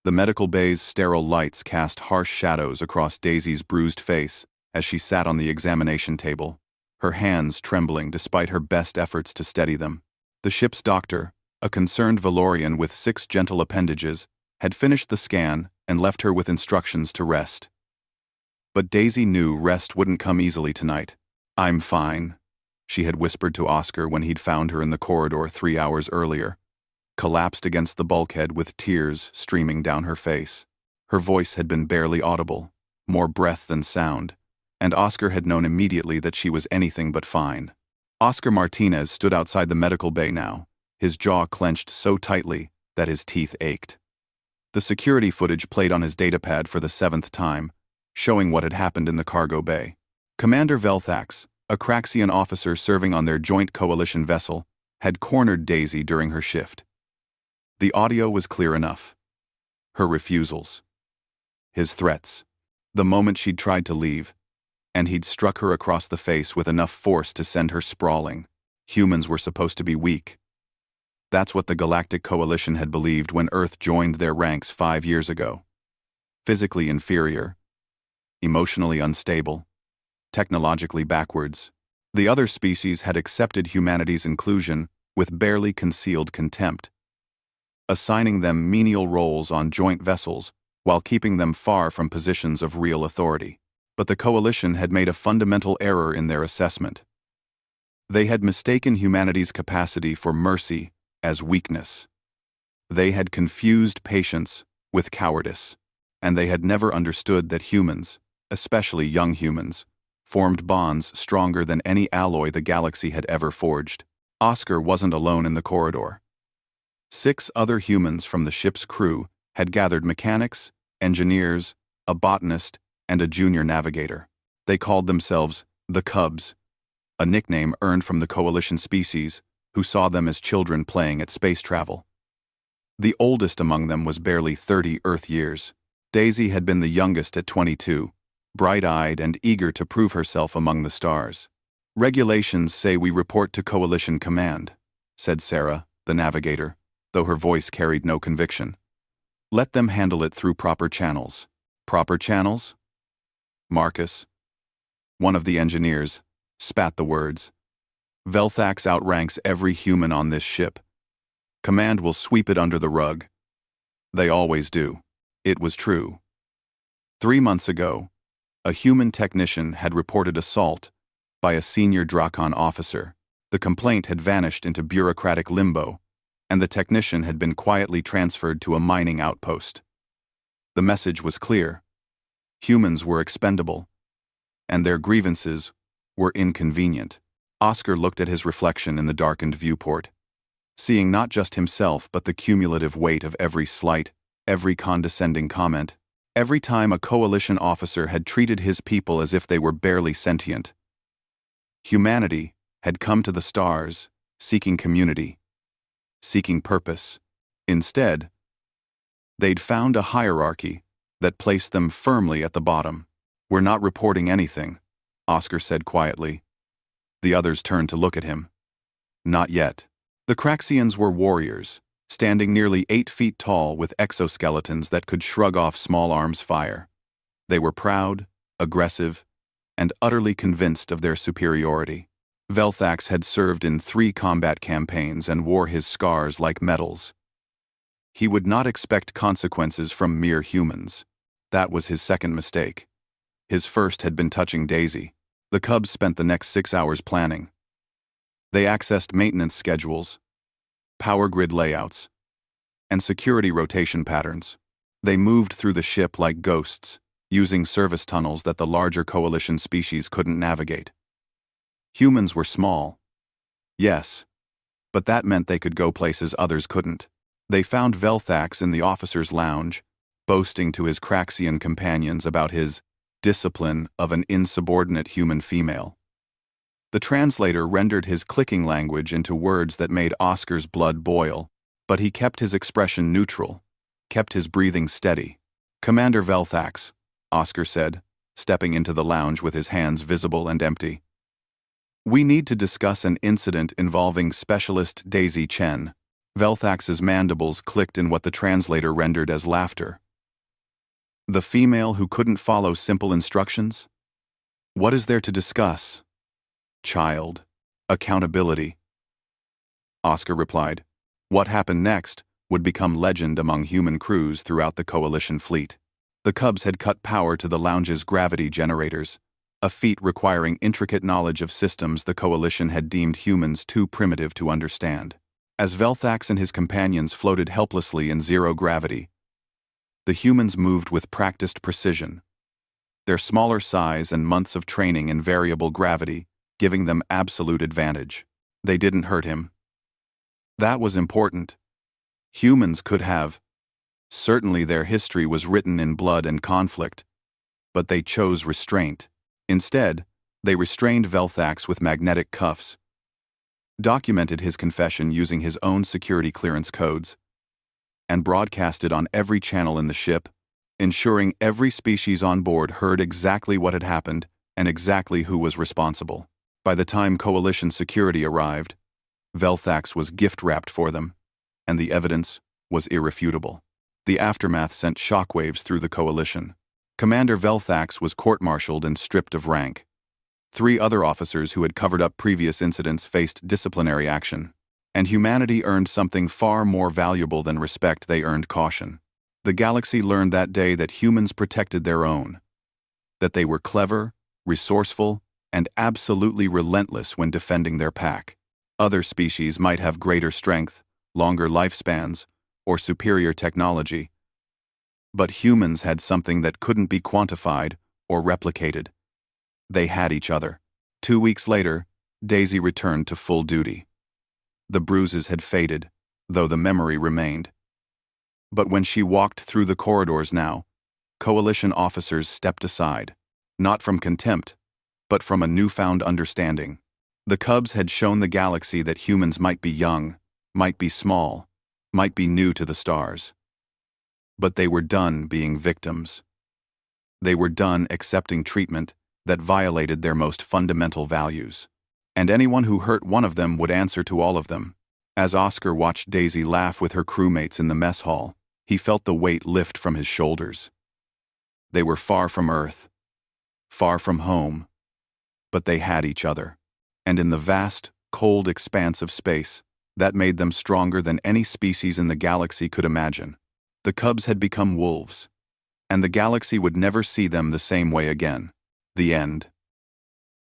The medical bay's sterile lights cast harsh shadows across Daisy's bruised face as she sat on the examination table, her hands trembling despite her best efforts to steady them. The ship's doctor, a concerned Valorian with 6 gentle appendages, had finished the scan and left her with instructions to rest. But Daisy knew rest wouldn't come easily tonight. "I'm fine," she had whispered to Oscar when he'd found her in the corridor 3 hours earlier, collapsed against the bulkhead with tears streaming down her face. Her voice had been barely audible, more breath than sound, and Oscar had known immediately that she was anything but fine. Oscar Martinez stood outside the medical bay now, his jaw clenched so tightly that his teeth ached. The security footage played on his datapad for the 7th time, showing what had happened in the cargo bay. Commander Velthax, a Craxian officer serving on their joint coalition vessel, had cornered Daisy during her shift. The audio was clear enough. Her refusals. His threats. The moment she'd tried to leave, and he'd struck her across the face with enough force to send her sprawling. Humans were supposed to be weak. That's what the Galactic Coalition had believed when Earth joined their ranks 5 years ago. Physically inferior, emotionally unstable, technologically backwards, the other species had accepted humanity's inclusion with barely concealed contempt, assigning them menial roles on joint vessels while keeping them far from positions of real authority. But the Coalition had made a fundamental error in their assessment. They had mistaken humanity's capacity for mercy as weakness. They had confused patience with cowardice, and they had never understood that humans, especially young humans, formed bonds stronger than any alloy the galaxy had ever forged. Oscar wasn't alone in the corridor. 6 other humans from the ship's crew had gathered: mechanics, engineers, a botanist, and a junior navigator. They called themselves the Cubs, a nickname earned from the Coalition species who saw them as children playing at space travel. The oldest among them was barely 30 Earth years. Daisy had been the youngest at 22, bright-eyed and eager to prove herself among the stars. "Regulations say we report to Coalition Command," said Sarah, the navigator, though her voice carried no conviction. "Let them handle it through proper channels." "Proper channels?" Marcus, one of the engineers, spat the words. "Velthax outranks every human on this ship. Command will sweep it under the rug. They always do." It was true. 3 months ago, a human technician had reported assault by a senior Drakon officer. The complaint had vanished into bureaucratic limbo, and the technician had been quietly transferred to a mining outpost. The message was clear. Humans were expendable, and their grievances were inconvenient. Oscar looked at his reflection in the darkened viewport, seeing not just himself but the cumulative weight of every slight, every condescending comment, every time a Coalition officer had treated his people as if they were barely sentient. Humanity had come to the stars, seeking community, seeking purpose. Instead, they'd found a hierarchy that placed them firmly at the bottom. "We're not reporting anything," Oscar said quietly. The others turned to look at him. Not yet. The Craxians were warriors, standing nearly 8 feet tall with exoskeletons that could shrug off small arms fire. They were proud, aggressive, and utterly convinced of their superiority. Velthax had served in 3 combat campaigns and wore his scars like medals. He would not expect consequences from mere humans. That was his second mistake. His first had been touching Daisy. The Cubs spent the next 6 hours planning. They accessed maintenance schedules, power grid layouts, and security rotation patterns. They moved through the ship like ghosts, using service tunnels that the larger Coalition species couldn't navigate. Humans were small. Yes, but that meant they could go places others couldn't. They found Velthax in the officer's lounge, boasting to his Craxian companions about his discipline of an insubordinate human female. The translator rendered his clicking language into words that made Oscar's blood boil, but he kept his expression neutral, kept his breathing steady. "Commander Velthax," Oscar said, stepping into the lounge with his hands visible and empty. "We need to discuss an incident involving Specialist Daisy Chen." Velthax's mandibles clicked in what the translator rendered as laughter. The female who couldn't follow simple instructions? What is there to discuss? Child. Accountability. Oscar replied. What happened next would become legend among human crews throughout the Coalition fleet. The Cubs had cut power to the lounge's gravity generators, a feat requiring intricate knowledge of systems the Coalition had deemed humans too primitive to understand. As Velthax and his companions floated helplessly in zero gravity, the humans moved with practiced precision, their smaller size and months of training in variable gravity giving them absolute advantage. They didn't hurt him. That was important. Humans could have. Certainly their history was written in blood and conflict, but they chose restraint. Instead, they restrained Velthax with magnetic cuffs, documented his confession using his own security clearance codes, and broadcast it on every channel in the ship, ensuring every species on board heard exactly what had happened and exactly who was responsible. By the time Coalition security arrived, Velthax was gift-wrapped for them, and the evidence was irrefutable. The aftermath sent shockwaves through the Coalition. Commander Velthax was court-martialed and stripped of rank. 3 other officers who had covered up previous incidents faced disciplinary action. And humanity earned something far more valuable than respect. They earned caution. The galaxy learned that day that humans protected their own, that they were clever, resourceful, and absolutely relentless when defending their pack. Other species might have greater strength, longer lifespans, or superior technology, but humans had something that couldn't be quantified or replicated. They had each other. 2 weeks later, Daisy returned to full duty. The bruises had faded, though the memory remained. But when she walked through the corridors now, Coalition officers stepped aside, not from contempt, but from a newfound understanding. The Cubs had shown the galaxy that humans might be young, might be small, might be new to the stars. But they were done being victims. They were done accepting treatment that violated their most fundamental values. And anyone who hurt one of them would answer to all of them. As Oscar watched Daisy laugh with her crewmates in the mess hall, he felt the weight lift from his shoulders. They were far from Earth, far from home, but they had each other. And in the vast, cold expanse of space, that made them stronger than any species in the galaxy could imagine. The Cubs had become wolves, and the galaxy would never see them the same way again. The end.